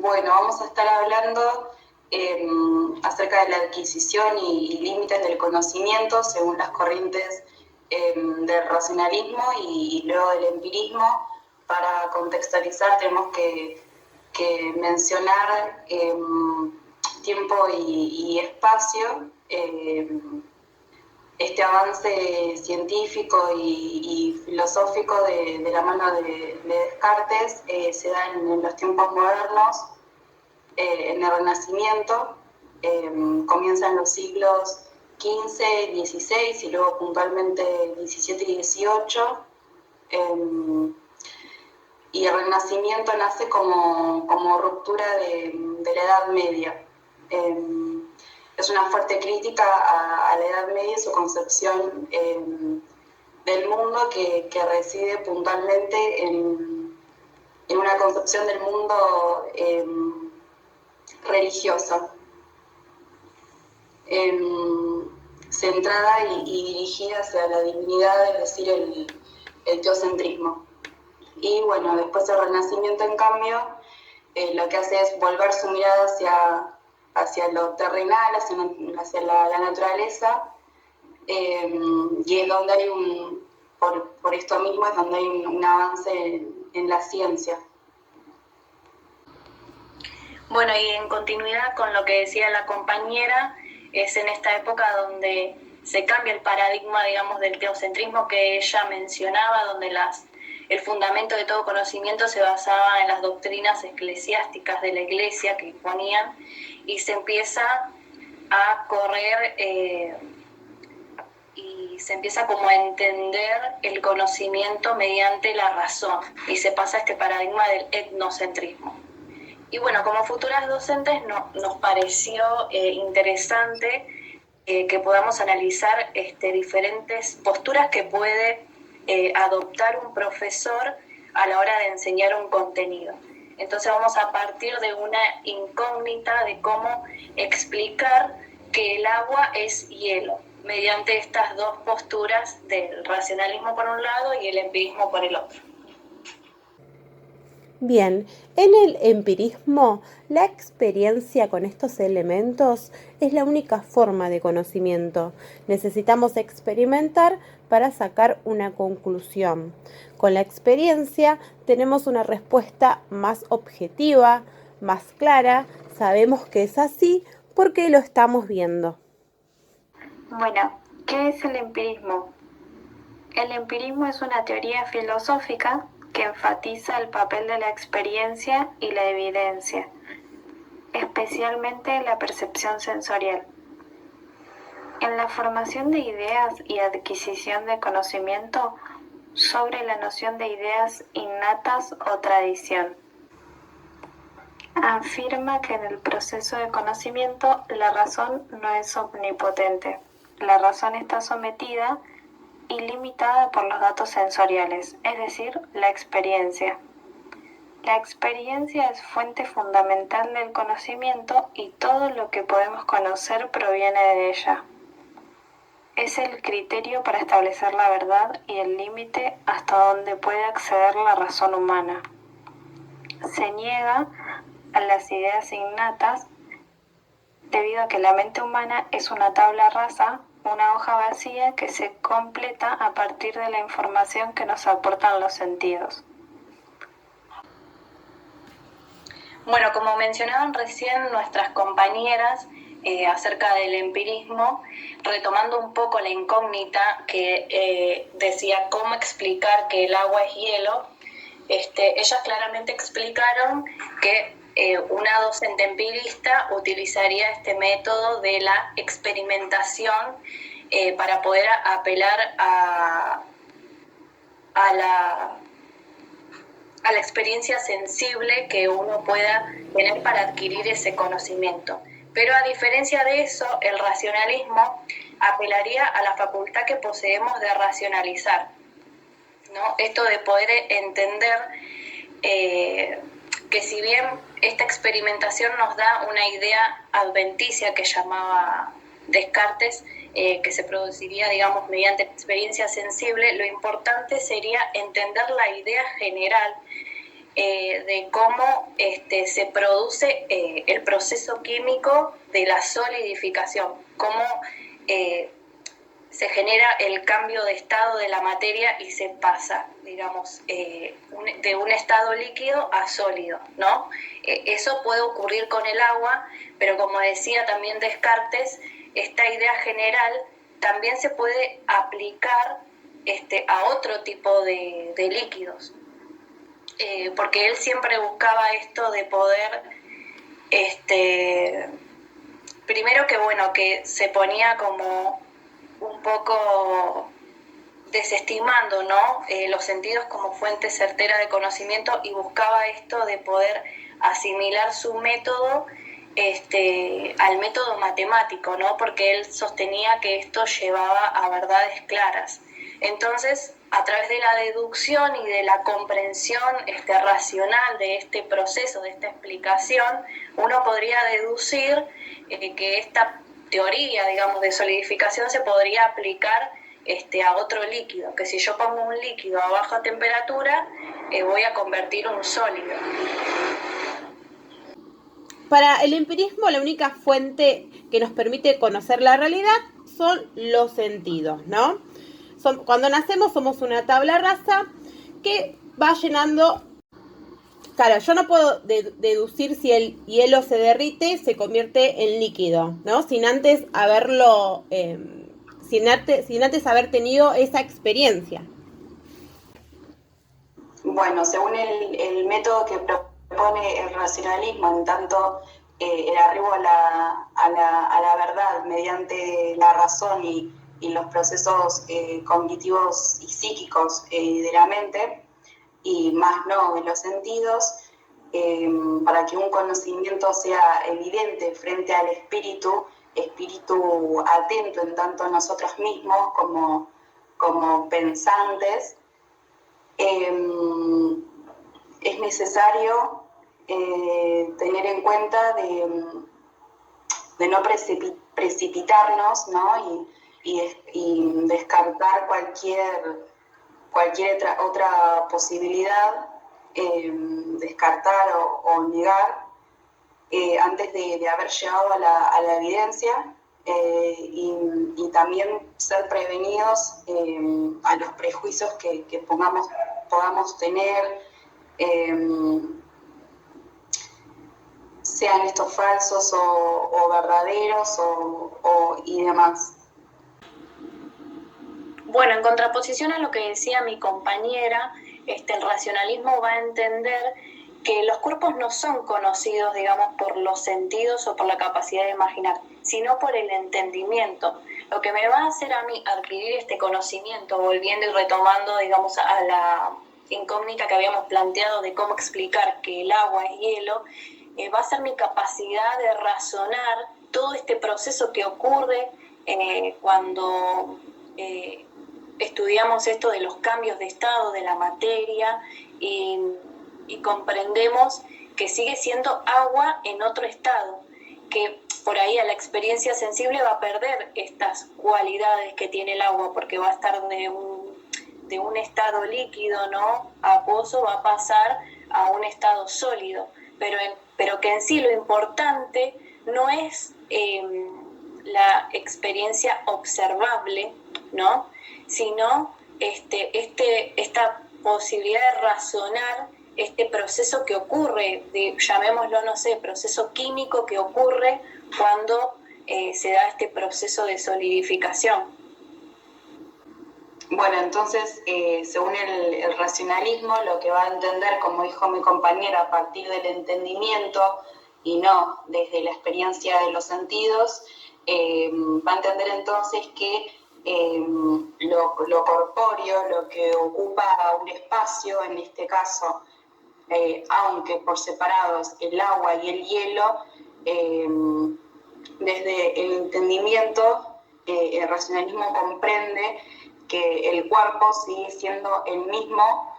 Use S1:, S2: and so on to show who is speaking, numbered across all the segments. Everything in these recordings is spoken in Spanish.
S1: Bueno, vamos a estar hablando acerca de la adquisición y límites del conocimiento según las corrientes del racionalismo y luego del empirismo. Para contextualizar tenemos que mencionar tiempo y espacio. Este avance científico y filosófico de la mano de Descartes se da en los tiempos modernos, en el Renacimiento, comienza en los siglos XV, XVI y luego puntualmente XVII y XVIII. Y el Renacimiento nace como ruptura de la Edad Media. Es una fuerte crítica a la Edad Media y su concepción del mundo que reside puntualmente en una concepción del mundo religiosa, centrada y dirigida hacia la divinidad, es decir, el teocentrismo. Y bueno, después el Renacimiento, en cambio, lo que hace es volver su mirada hacia lo terrenal, hacia la naturaleza, y es donde hay por esto mismo es donde hay un avance en la ciencia.
S2: Bueno, y en continuidad con lo que decía la compañera, es en esta época donde se cambia el paradigma, digamos, del teocentrismo que ella mencionaba, donde el fundamento de todo conocimiento se basaba en las doctrinas eclesiásticas de la Iglesia que imponían, y se empieza a correr y se empieza como a entender el conocimiento mediante la razón, y se pasa a este paradigma del etnocentrismo. Y bueno, como futuras docentes nos pareció interesante que podamos analizar diferentes posturas que puede adoptar un profesor a la hora de enseñar un contenido. Entonces vamos a partir de una incógnita de cómo explicar que el agua es hielo, mediante estas dos posturas del racionalismo por un lado y el empirismo por el otro.
S3: Bien, en el empirismo, la experiencia con estos elementos es la única forma de conocimiento. Necesitamos experimentar para sacar una conclusión. Con la experiencia tenemos una respuesta más objetiva, más clara, sabemos que es así porque lo estamos viendo.
S4: Bueno, ¿qué es el empirismo? El empirismo es una teoría filosófica que enfatiza el papel de la experiencia y la evidencia, especialmente la percepción sensorial. En la formación de ideas y adquisición de conocimiento sobre la noción de ideas innatas o tradición. Afirma que en el proceso de conocimiento la razón no es omnipotente. La razón está sometida y limitada por los datos sensoriales, es decir, la experiencia. La experiencia es fuente fundamental del conocimiento y todo lo que podemos conocer proviene de ella. Es el criterio para establecer la verdad y el límite hasta donde puede acceder la razón humana. Se niega a las ideas innatas debido a que la mente humana es una tabla rasa, una hoja vacía que se completa a partir de la información que nos aportan los sentidos.
S2: Bueno, como mencionaban recién nuestras compañeras acerca del empirismo, retomando un poco la incógnita que decía cómo explicar que el agua es hielo, ellas claramente explicaron que una docente empirista utilizaría este método de la experimentación para poder apelar a la experiencia sensible que uno pueda tener para adquirir ese conocimiento. Pero a diferencia de eso, el racionalismo apelaría a la facultad que poseemos de racionalizar, ¿no? Esto de poder entender que si bien esta experimentación nos da una idea adventicia que llamaba Descartes, que se produciría, digamos, mediante experiencia sensible, lo importante sería entender la idea general de cómo se produce el proceso químico de la solidificación, cómo se genera el cambio de estado de la materia y se pasa, digamos, de un estado líquido a sólido, ¿no? Eso puede ocurrir con el agua, pero como decía también Descartes, esta idea general también se puede aplicar a otro tipo de líquidos, porque él siempre buscaba esto de poder, primero que bueno, que se ponía como un poco desestimando, ¿no? Los sentidos como fuente certera de conocimiento, y buscaba esto de poder asimilar su método al método matemático, ¿no? Porque él sostenía que esto llevaba a verdades claras. Entonces, a través de la deducción y de la comprensión racional de este proceso, de esta explicación, uno podría deducir que esta teoría, digamos, de solidificación se podría aplicar a otro líquido, que si yo pongo un líquido a baja temperatura, voy a convertir un sólido.
S3: Para el empirismo, la única fuente que nos permite conocer la realidad son los sentidos, ¿no? Cuando nacemos somos una tabla rasa que va llenando. Claro, yo no puedo deducir si el hielo se derrite, se convierte en líquido, ¿no? Sin antes haberlo, sin antes haber tenido esa experiencia.
S1: Bueno, según el método que propone el racionalismo, en tanto el arribo a la verdad mediante la razón y los procesos cognitivos y psíquicos de la mente, y más no de los sentidos, para que un conocimiento sea evidente frente al espíritu atento en tanto nosotros mismos como pensantes, es necesario tener en cuenta de no precipitarnos, ¿no? y descartar cualquier otra posibilidad, descartar o negar antes de haber llegado a la evidencia, y también ser prevenidos a los prejuicios que podamos tener, sean estos falsos o verdaderos y demás.
S2: Bueno, en contraposición a lo que decía mi compañera, el racionalismo va a entender que los cuerpos no son conocidos, digamos, por los sentidos o por la capacidad de imaginar, sino por el entendimiento. Lo que me va a hacer a mí adquirir este conocimiento, volviendo y retomando, digamos, a la incógnita que habíamos planteado de cómo explicar que el agua es hielo, va a ser mi capacidad de razonar todo este proceso que ocurre cuando estudiamos esto de los cambios de estado de la materia y comprendemos que sigue siendo agua en otro estado, que por ahí a la experiencia sensible va a perder estas cualidades que tiene el agua, porque va a estar de un estado líquido, ¿no?, acuoso, va a pasar a un estado sólido, pero que en sí lo importante no es la experiencia observable, ¿no?, sino esta posibilidad de razonar este proceso que ocurre, llamémoslo, no sé, proceso químico que ocurre cuando se da este proceso de solidificación.
S1: Bueno, entonces, según el racionalismo, lo que va a entender, como dijo mi compañera, a partir del entendimiento y no desde la experiencia de los sentidos, va a entender entonces que lo corpóreo, lo que ocupa un espacio, en este caso, aunque por separados el agua y el hielo, desde el entendimiento, el racionalismo comprende que el cuerpo sigue siendo el mismo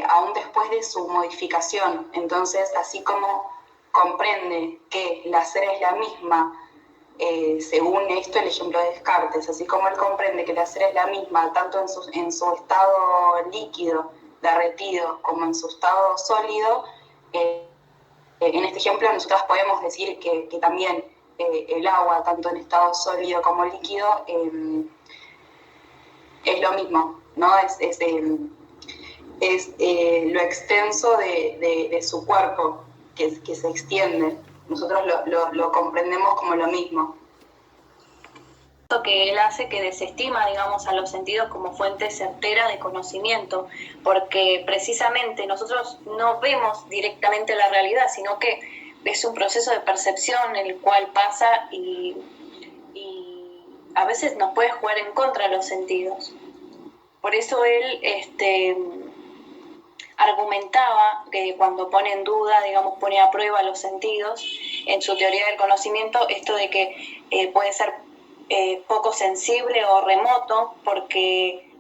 S1: aún después de su modificación. Entonces, así como comprende que la cera es la misma, según esto el ejemplo de Descartes, así como él comprende que la cera es la misma tanto en su estado líquido derretido como en su estado sólido, en este ejemplo nosotras podemos decir que también el agua, tanto en estado sólido como líquido, es lo mismo, ¿no? Es lo extenso de su cuerpo que se extiende. Nosotros lo comprendemos como lo mismo.
S2: Que él hace que desestima, digamos, a los sentidos como fuente certera de conocimiento, porque precisamente nosotros no vemos directamente la realidad, sino que es un proceso de percepción el cual pasa y a veces nos puede jugar en contra los sentidos. Por eso él argumentaba que cuando pone en duda, digamos, pone a prueba los sentidos, en su teoría del conocimiento, esto de que puede ser poco sensible o remoto, porque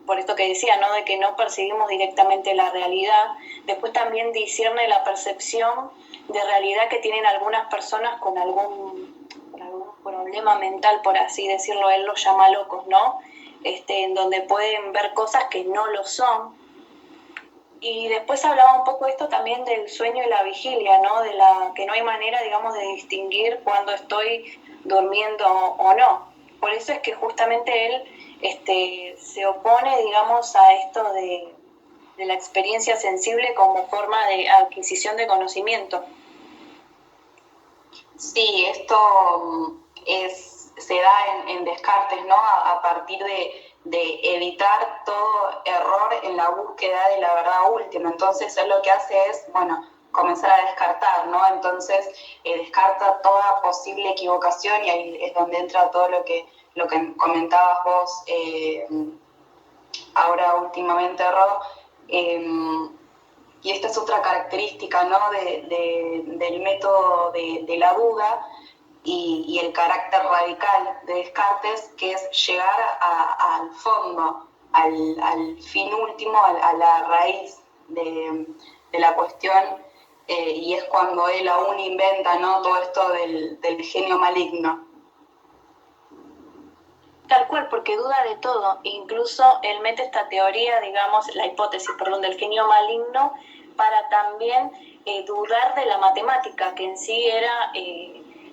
S2: por esto que decía, ¿no? De que no percibimos directamente la realidad. Después también discierne la percepción de realidad que tienen algunas personas con algún problema mental, por así decirlo, él los llama locos, ¿no? En donde pueden ver cosas que no lo son. Y después hablaba un poco esto también del sueño y la vigilia, ¿no? De que no hay manera, digamos, de distinguir cuando estoy durmiendo o no. Por eso es que justamente él se opone, digamos, a esto de la experiencia sensible como forma de adquisición de conocimiento.
S1: Sí, esto se da en Descartes, ¿no? A partir de evitar todo error en la búsqueda de la verdad última. Entonces él lo que hace es, comenzar a descartar, ¿no? Entonces descarta toda posible equivocación y ahí es donde entra todo lo que comentabas vos ahora últimamente, Ro. Y esta es otra característica, ¿no? del método de la duda y el carácter radical de Descartes, que es llegar al fondo, al fin último, a la raíz de la cuestión, y es cuando él aún inventa, ¿no? Todo esto del genio maligno.
S2: Tal cual, porque duda de todo. Incluso él mete esta teoría, digamos, la hipótesis, perdón, del genio maligno, para también dudar de la matemática, que en sí era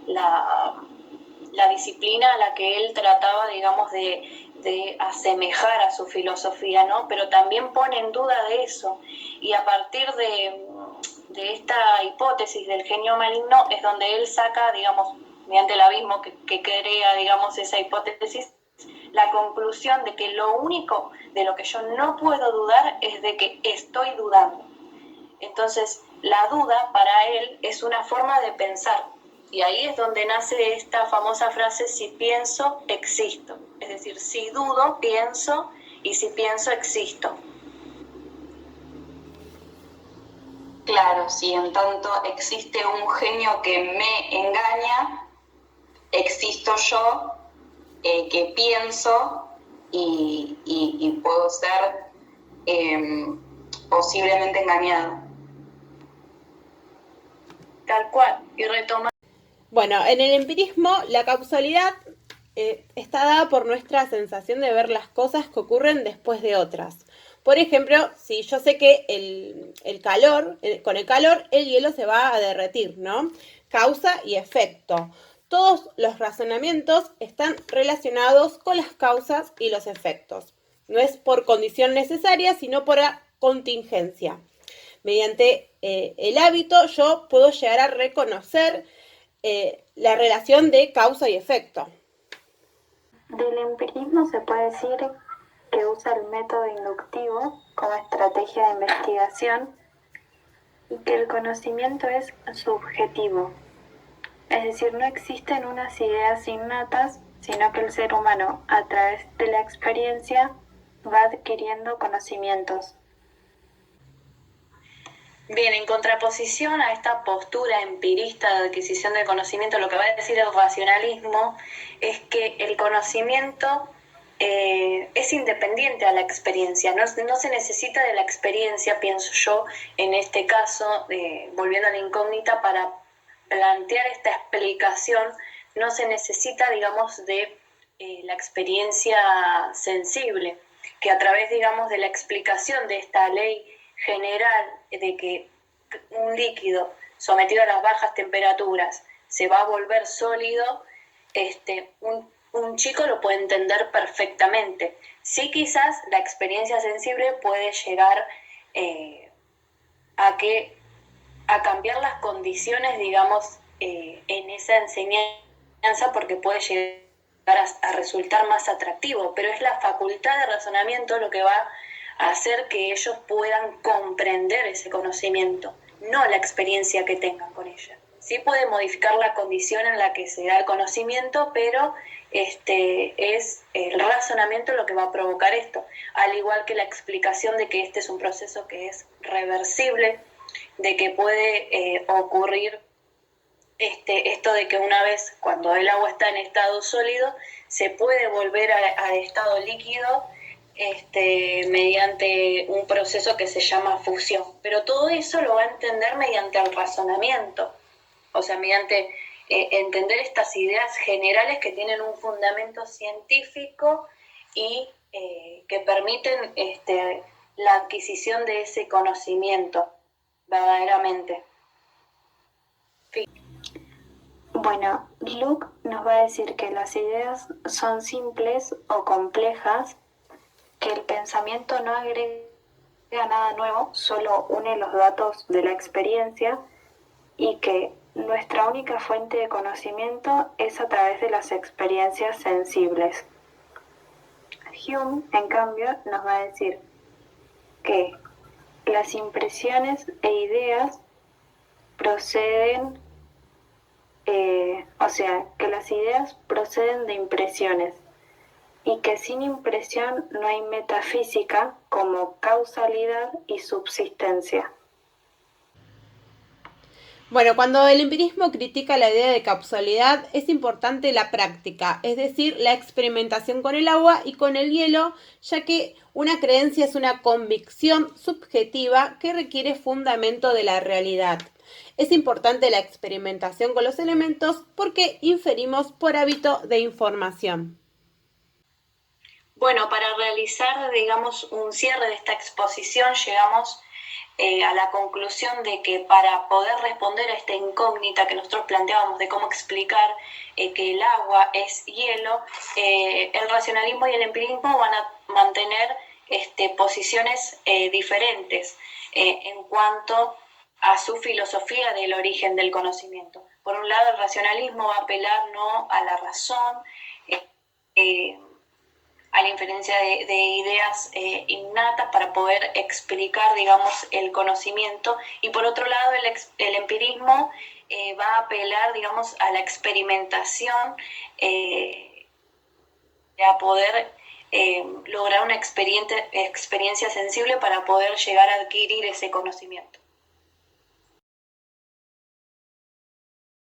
S2: la disciplina a la que él trataba, digamos, de asemejar a su filosofía, ¿no? Pero también pone en duda de eso. Y a partir de esta hipótesis del genio maligno es donde él saca, digamos, mediante el abismo que crea, digamos, esa hipótesis, la conclusión de que lo único de lo que yo no puedo dudar es de que estoy dudando. Entonces, la duda para él es una forma de pensar. Y ahí es donde nace esta famosa frase, si pienso, existo. Es decir, si dudo, pienso, y si pienso, existo.
S1: Claro, si en tanto existe un genio que me engaña, existo yo, que pienso y puedo ser posiblemente engañado.
S2: Tal cual, y retomar.
S3: Bueno, en el empirismo la causalidad está dada por nuestra sensación de ver las cosas que ocurren después de otras. Por ejemplo, si yo sé que con el calor el hielo se va a derretir, ¿no? Causa y efecto. Todos los razonamientos están relacionados con las causas y los efectos. No es por condición necesaria, sino por contingencia. Mediante el hábito yo puedo llegar a reconocer la relación de causa y efecto.
S4: Del empirismo se puede decir que usa el método inductivo como estrategia de investigación y que el conocimiento es subjetivo. Es decir, no existen unas ideas innatas, sino que el ser humano, a través de la experiencia, va adquiriendo conocimientos.
S2: Bien, en contraposición a esta postura empirista de adquisición del conocimiento, lo que va a decir el racionalismo es que el conocimiento es independiente a la experiencia, no se necesita de la experiencia, pienso yo, en este caso, volviendo a la incógnita, para plantear esta explicación, no se necesita, digamos, de la experiencia sensible. que a través, digamos, de la explicación de esta ley general de que un líquido sometido a las bajas temperaturas se va a volver sólido, un chico lo puede entender perfectamente. Sí, quizás la experiencia sensible puede llegar a cambiar las condiciones, digamos, en esa enseñanza, porque puede llegar a resultar más atractivo, pero es la facultad de razonamiento lo que va a hacer que ellos puedan comprender ese conocimiento, no la experiencia que tengan con ella. Sí puede modificar la condición en la que se da el conocimiento, pero es el razonamiento lo que va a provocar esto, al igual que la explicación de que este es un proceso que es reversible, de que puede ocurrir esto de que una vez cuando el agua está en estado sólido se puede volver a estado líquido mediante un proceso que se llama fusión. Pero todo eso lo va a entender mediante el razonamiento, o sea, mediante entender estas ideas generales que tienen un fundamento científico y que permiten la adquisición de ese conocimiento verdaderamente.
S4: Bueno, Luke nos va a decir que las ideas son simples o complejas, que el pensamiento no agrega nada nuevo, solo une los datos de la experiencia y que nuestra única fuente de conocimiento es a través de las experiencias sensibles. Hume, en cambio, nos va a decir que las impresiones e ideas proceden, que las ideas proceden de impresiones y que sin impresión no hay metafísica como causalidad y subsistencia.
S3: Bueno, cuando el empirismo critica la idea de causalidad, es importante la práctica, es decir, la experimentación con el agua y con el hielo, ya que una creencia es una convicción subjetiva que requiere fundamento de la realidad. Es importante la experimentación con los elementos porque inferimos por hábito de información.
S2: Bueno, para realizar, digamos, un cierre de esta exposición, llegamos a la conclusión de que para poder responder a esta incógnita que nosotros planteábamos de cómo explicar que el agua es hielo, el racionalismo y el empirismo van a mantener posiciones diferentes en cuanto a su filosofía del origen del conocimiento. Por un lado, el racionalismo va a apelar no a la razón, a la inferencia de ideas innatas para poder explicar, digamos, el conocimiento, y por otro lado el empirismo va a apelar, digamos, a la experimentación, a poder lograr una experiencia sensible para poder llegar a adquirir ese conocimiento.